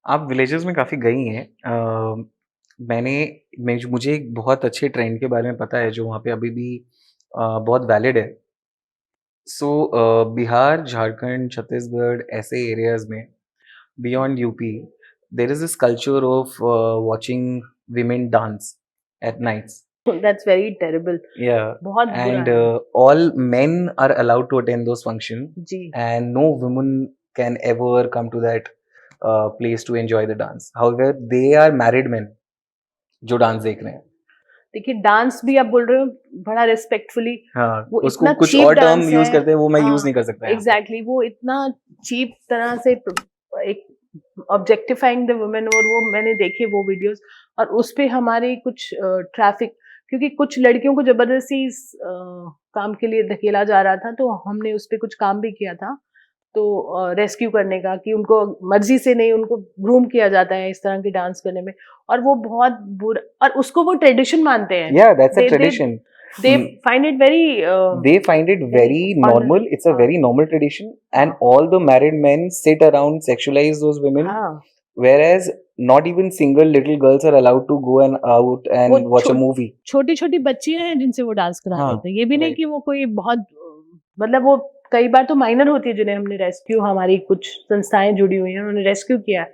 आप विलेजेस में काफ़ी गई हैं। मैंने मुझे एक बहुत अच्छे ट्रेंड के बारे में पता है जो वहाँ पे अभी भी बहुत वैलिड है। सो बिहार, झारखंड, छत्तीसगढ़ ऐसे एरियाज़ में beyond UP there is this culture of watching women dance at nights. That's very terrible. Yeah, बहुत बुरा and है। all men are allowed to attend those functions, जी। and no woman can ever come to that place to enjoy the dance. However, they are married men जो dance देख रहे हैं। देखिए dance भी आप बोल रहे हो बड़ा रिस्पेक्टफुली, हाँ, वो उसको इतना कुछ चीप और टर्म डांस यूज है। करते हैं वो मैं यूज हाँ नहीं कर सकता यहाँ पे। एग्जैक्टली, वो इतना चीप तरह से एक ऑब्जेक्टिफाइंग द वुमेन, और वो मैंने देखे वो वीडियोस, और उस पे हमारे कुछ ट्रैफिक, क्योंकि कुछ लड़कियों को जबरदस्ती इस काम के लिए धकेला जा रहा था, तो हमने उस पे कुछ काम भी किया था, तो रेस्क्यू करने का, कि उनको मर्जी से नहीं, उनको ग्रूम किया जाता है इस तरह की डांस करने में, और वो बहुत बुरा, और उसको वो ट्रेडिशन मानते हैं। Yeah, that's a tradition. They find it very They find it very normal. It's a very normal tradition, and all the married men sit around, sexualize those women. हाँ, Whereas not even single little girls are allowed to go and out and watch a movie. छोटी छोटी बच्चियां हैं जिनसे वो dance करा हाँ, रहे थे, ये भी नहीं right. कि वो कोई बहुत, मतलब वो कई बार तो माइनर होती है जिन्हें हमने रेस्क्यू, हमारी कुछ संस्थाएं जुड़ी हुई हैं, उन्होंने रेस्क्यू किया।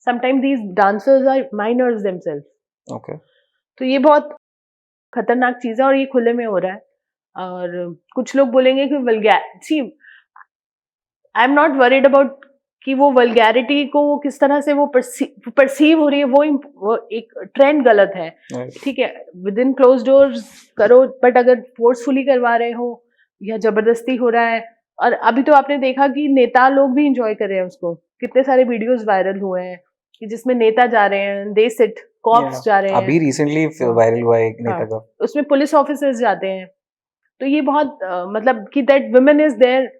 Sometime these dancers are minors themselves. Okay. तो ये बहुत खतरनाक चीज है, और ये खुले में हो रहा है, और कुछ लोग बोलेंगे कि vulgarity, I am not worried about कि वो वल्गैरिटी को वो किस तरह से वो परसीव हो रही है, वो एक ट्रेंड गलत है। Right. ठीक है, विद इन क्लोज डोर्स करो, बट अगर फोर्सफुली करवा रहे हो या जबरदस्ती हो रहा है, और अभी तो आपने देखा कि नेता लोग भी इंजॉय कर रहे हैं उसको, कितने सारे वीडियोस वायरल हुए हैं कि जिसमें नेता जा रहे हैं, दे सिट कॉप्स जा रहे हैं, अभी रिसेंटली वायरल हुआ है एक नेता का। उसमें पुलिस ऑफिसर्स जाते हैं, तो ये बहुत मतलब कि दैट वुमेन इज देयर,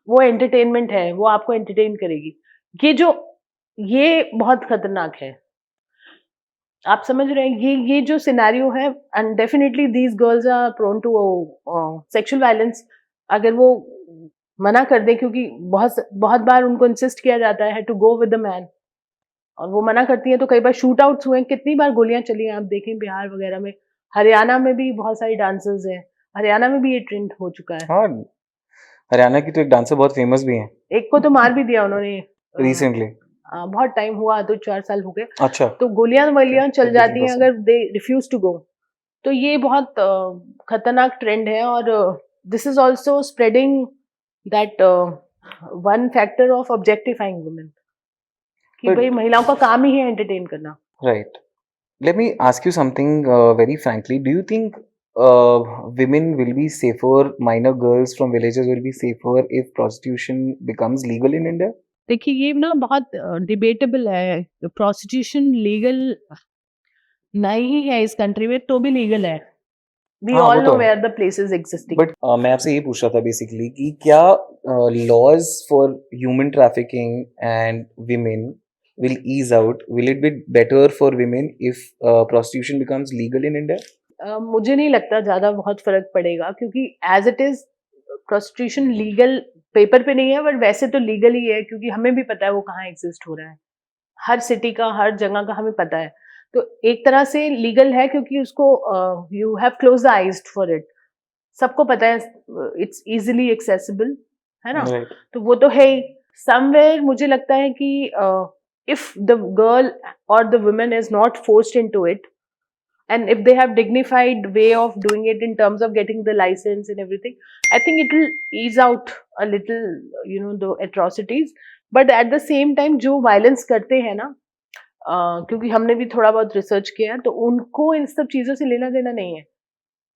वो एंटरटेनमेंट है, वो आपको एंटरटेन करेगी। ये बहुत खतरनाक है, आप समझ रहे हैं, ये जो सिनेरियो है, and definitely these girls are prone to sexual violence, अगर वो मना कर दें, क्योंकि बहुत बहुत बार उनको इंसिस्ट किया जाता है to go with the man, और वो मना करती हैं, तो कई बार शूट आउट्स हुए हैं, कितनी बार गोलियां चली हैं, आप देखें बिहार वगैरह में, हरियाणा में भी बहुत सारी डांसर्स हैं, हरियाणा में भी ये ट्रेंड हो चुका है। हाँ, हरियाणा की तो एक डांसर बहुत फेमस भी है, एक को तो मार भी दिया उन्होंने रिसेंटली। बहुत टाइम हुआ, 2-4 साल हो गए। अच्छा, तो गोलियां वलियां चल different जाती हैं person. अगर दे रिफ्यूज टू गो, तो ये बहुत खतरनाक ट्रेंड है, और this is also spreading that one factor of objectifying women, कि भाई महिलाओं का काम ही है एंटरटेन करना। Right. Let me ask you something very frankly. Do you think women will be safer, minor girls from villages will be safer if prostitution becomes legal in India? देखिए ये ना बहुत डिबेटेबल है, प्रोस्टिट्यूशन लीगल नहीं है इस country में, तो भी लीगल है। वी हाँ, ऑल वो तो नो है। Where the place is existing. But मैं आपसे ये पूछ रहा था बेसिकली कि क्या laws for human trafficking and women will ease out? Will it be better for women if prostitution becomes legal in India? मुझे नहीं लगता ज्यादा बहुत फर्क पड़ेगा, क्योंकि as it is prostitution legal paper पे नहीं है, बट वैसे तो लीगल ही है, क्योंकि हमें भी पता है वो कहाँ एग्जिस्ट हो रहा है, हर सिटी का, हर जगह का हमें पता है, तो एक तरह से लीगल है, क्योंकि उसको you have close the eyes for it, सबको पता है, इट्स इजीली एक्सेसिबल, है ना? Right. तो वो तो है ही। समवेयर मुझे लगता है कि इफ द गर्ल और the women is not forced into it, and if they have dignified way of doing it in terms of getting the license and everything, I think it will ease out a little, you know, the atrocities, but at the same time जो violence करते हैं ना, क्योंकि हमने भी थोड़ा बहुत research किया है, तो उनको इन सब चीजों से लेना देना नहीं है,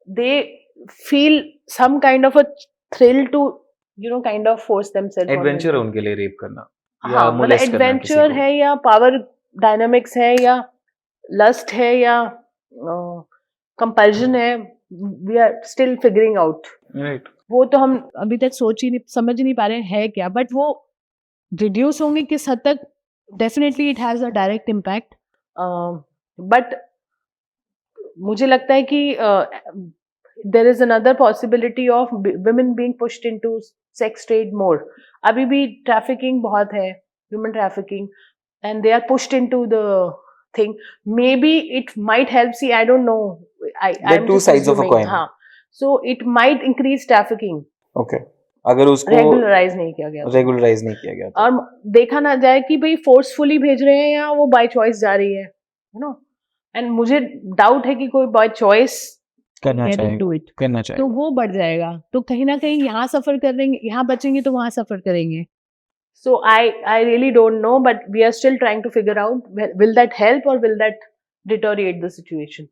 they feel some kind of a thrill to, you know, kind of force themselves adventure है उनके लिए रेप करना, हाँ, मतलब एडवेंचर है, या पावर डायनामिक्स है, या लस्ट है, या कंपल्शन है, we are still figuring out. Right. वो तो हम अभी तक सोच ही नहीं, समझ ही नहीं पा रहे हैं क्या, बट वो रिड्यूस होंगे किस हद तक, definitely it has a direct impact, but मुझे लगता है कि there is another possibility of women being pushed into sex trade more. अभी भी ट्रैफिकिंग बहुत है, human trafficking, and they are pushed into the thing. Maybe it might help. See, I don't know. There are I'm two just sides of a assuming. coin. हाँ, so it might increase trafficking. Okay. अगर उसको regularise नहीं किया गया तो। Regularise नहीं किया गया तो और देखा ना जाए कि भाई फोर्सफुली भेज रहे हैं या वो बाय चॉइस जा रही है, यू नो। एंड मुझे डाउट है कि कोई बाय चॉइस करना get चाहिए, into it. करना तो चाहिए। वो बढ़ जाएगा, तो कहीं ना कहीं यहाँ सफर करेंगे, यहाँ बचेंगे तो वहाँ सफर करेंगे। So I really don't know, but we are still trying to figure out will that help or will that deteriorate the situation.